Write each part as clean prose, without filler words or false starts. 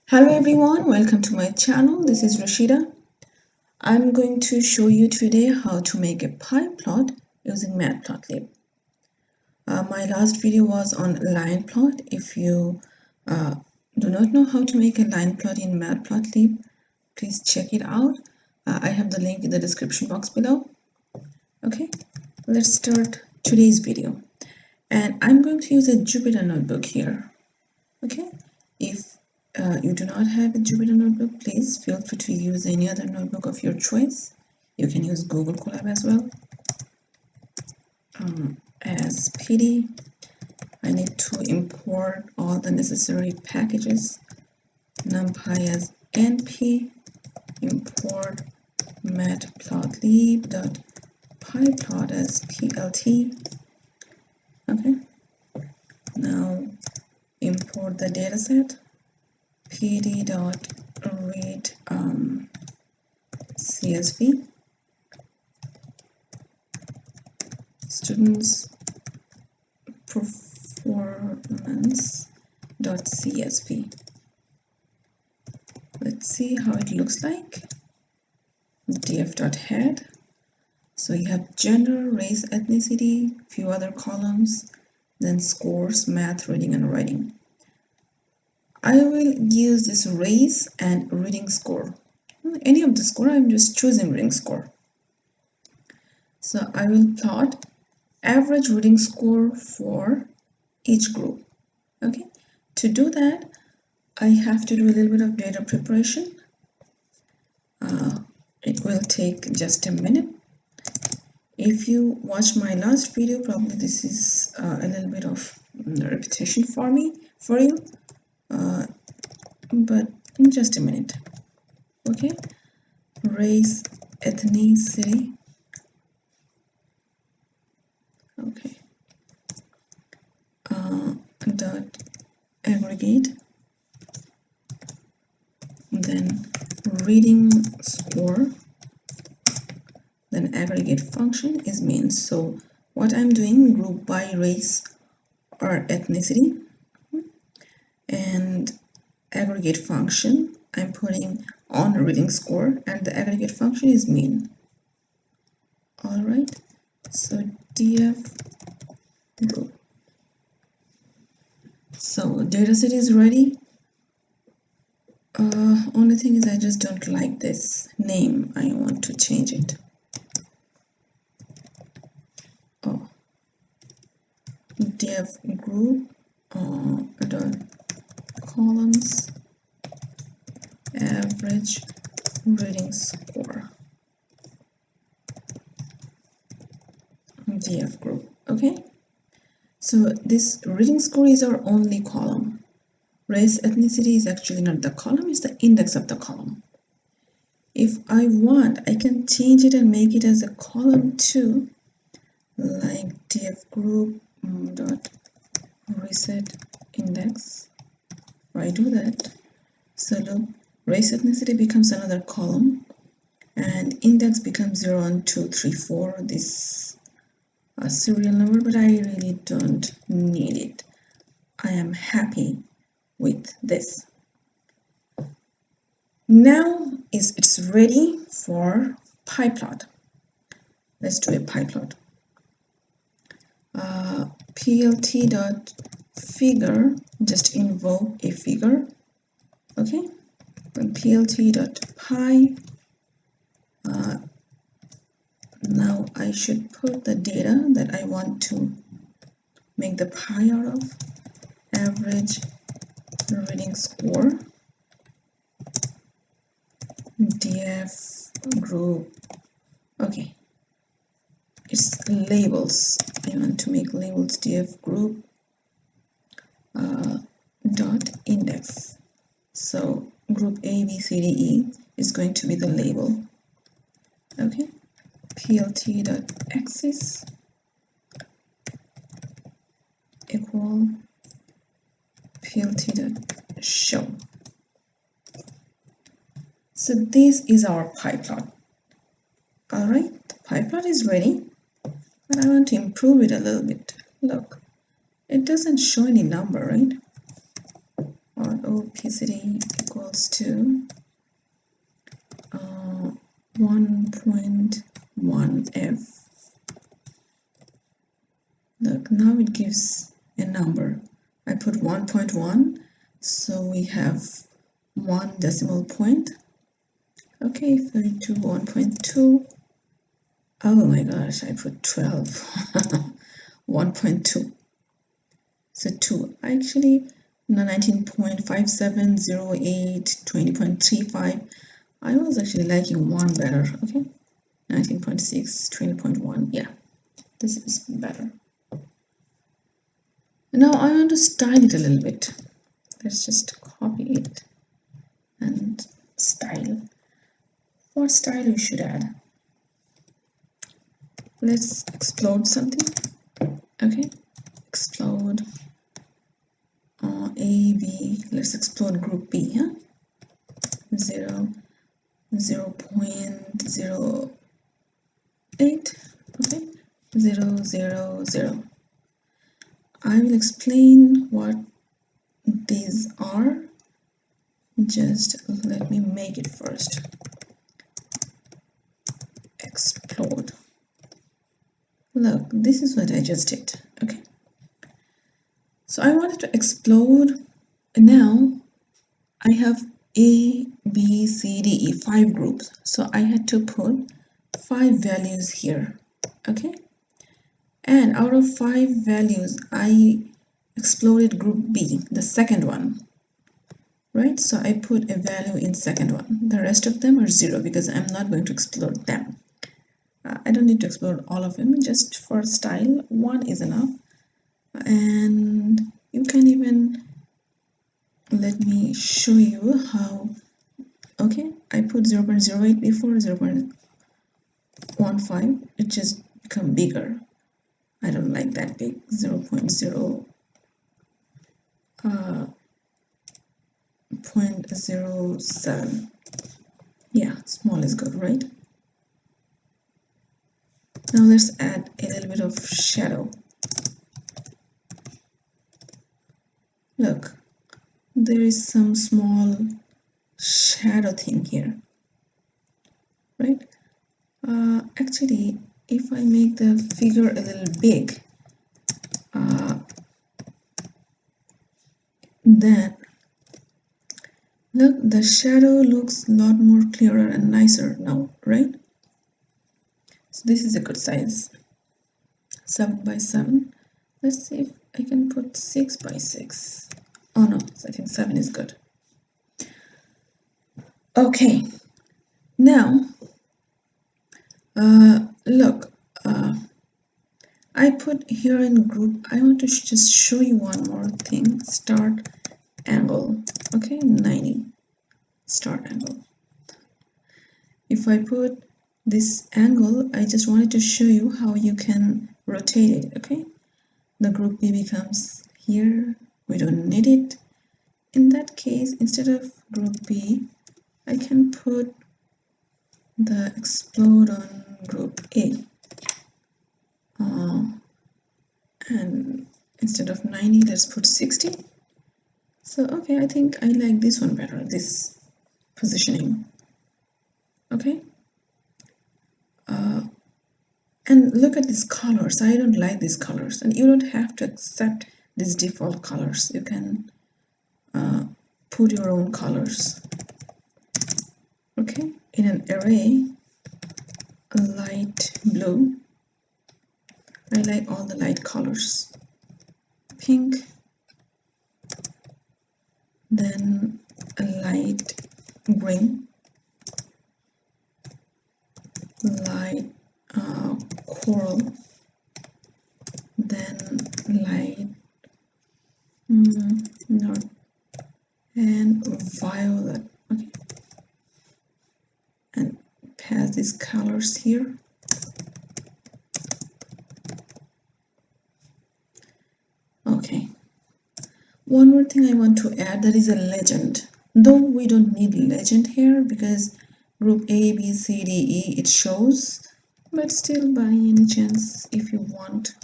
Hello everyone, welcome to my channel. This is Rashida. I'm going to show you today how to make a pie plot using Matplotlib. My last video was on line plot. If you do not know how to make a line plot in Matplotlib, please check it out. I have the link in the description box below. Okay, let's start today's video. And I'm going to use a Jupyter notebook here. Okay, if you do not have a Jupyter notebook, please feel free to use any other notebook of your choice. You can use Google Colab as well. As PD, I need to import all the necessary packages. NumPy as np, import matplotlib.pyplot as plt. Okay, now import the dataset. pd.read CSV, students performance.csv. Let's see how it looks like. df.head. So you have gender, race, ethnicity, few other columns, then scores, math, reading, and writing. I will use this race and reading score. Any of the score, I'm just choosing reading score. So I will plot average reading score for each group. Okay, to do that, I have to do a little bit of data preparation. It will take just a minute. If you watch my last video, probably this is a little bit of repetition for you, but in just a minute. Okay, race, ethnicity. Okay, dot aggregate, then reading score, then aggregate function is mean. So what I'm doing, group by race or ethnicity, and aggregate function I'm putting on reading score, and the aggregate function is mean. All right, so df group. So dataset is ready. Only thing is I just don't like this name. I want to change it. Oh, df group dot columns average reading score. df group. Okay, so this reading score is our only column. Race, ethnicity is actually not the column, it's the index of the column. If I want, I can change it and make it as a column too, like df group dot reset index. If I do that, so look, race, ethnicity becomes another column, and index becomes 0, 1, 2, 3, 4. This serial number, but I really don't need it. I am happy with this. Now it's ready for pie plot. Let's do a pie plot. plt.figure, just invoke a figure. Okay, and plt.pie. Now I should put the data that I want to make the pie out of. Average reading score, df group. Okay, it's labels. I want to make labels df group dot index. So group A, B, C, D, E is going to be the label. Okay, plt dot axis equal plt dot show. So this is our pie plot. All right, the pie plot is ready, but I want to improve it a little bit. Look, it doesn't show any number, right? opacity equals to 1.1 f. Look, now it gives a number. I put 1.1, so we have 1 decimal point. Okay, 32, 1.2. Oh my gosh, I put 12. 1.2. So 2. Actually, 19.5708, 20.35. I was actually liking 1 better. Okay, 19.6, 20.1. Yeah, this is better. Now I want to style it a little bit. Let's just copy it and style. What style we should add? Let's explode something. Okay, explode A, B. Let's explode group B. 0, 0.08. Okay, 0, 0, 0. I will explain what these are. Just let me make it first. Explode. Look, this is what I just did. Okay, so I wanted to explode. Now I have A, B, C, D, E, 5 groups. So I had to put 5 values here. Okay, and out of 5 values, I exploded group B, the second one. Right, so I put a value in second one. The rest of them are 0 because I'm not going to explode them. I don't need to explode all of them, just for style, 1 is enough. And you can even, let me show you how. Okay, I put 0.08 before 0.15, it just become bigger. I don't like that big. 0.0 0.07. Yeah, small is good, right? Now let's add a little bit of shadow. Look, there is some small shadow thing here, right? Actually, if I make the figure a little big, then look, the shadow looks a lot more clearer and nicer now, right? So this is a good size, 7 by 7. Let's see if I can put 6 by 6. Oh no, I think 7 is good. Okay, now look, I put here in group, I want to just show you one more thing. Start angle. Okay, 90 start angle. If I put this angle, I just wanted to show you how you can rotate it. Okay, the group B becomes here, we don't need it. In that case, instead of group B, I can put the explode on group A, and instead of 90, let's put 60. So okay, I think I like this one better, this positioning. Okay, and look at these colors. I don't like these colors, and you don't have to accept these default colors. You can put your own colors. Okay, in an array, a light blue. I like all the light colors. Pink, then a light green, light coral, then light not, and violet. Okay, and pass these colors here. Okay, one more thing I want to add, that is a legend. Though we don't need legend here because group A, B, C, D, E, it shows, but still, by any chance, if you want.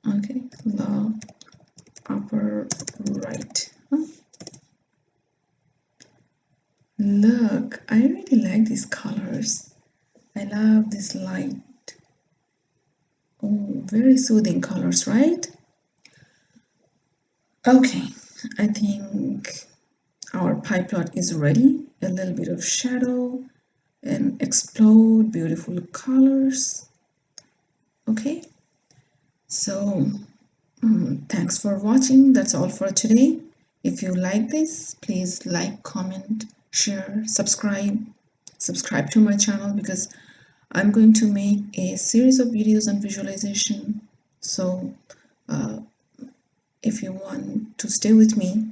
Okay, log upper right. Look, I really like these colors. I love this light. Oh, very soothing colors, right? Okay, I think our pie plot is ready. A little bit of shadow and explode beautiful colors. Okay, so thanks for watching. That's all for today. If you like this, please like, comment, share, subscribe to my channel, because I'm going to make a series of videos on visualization. So if you want to stay with me,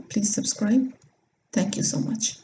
please subscribe. Thank you so much.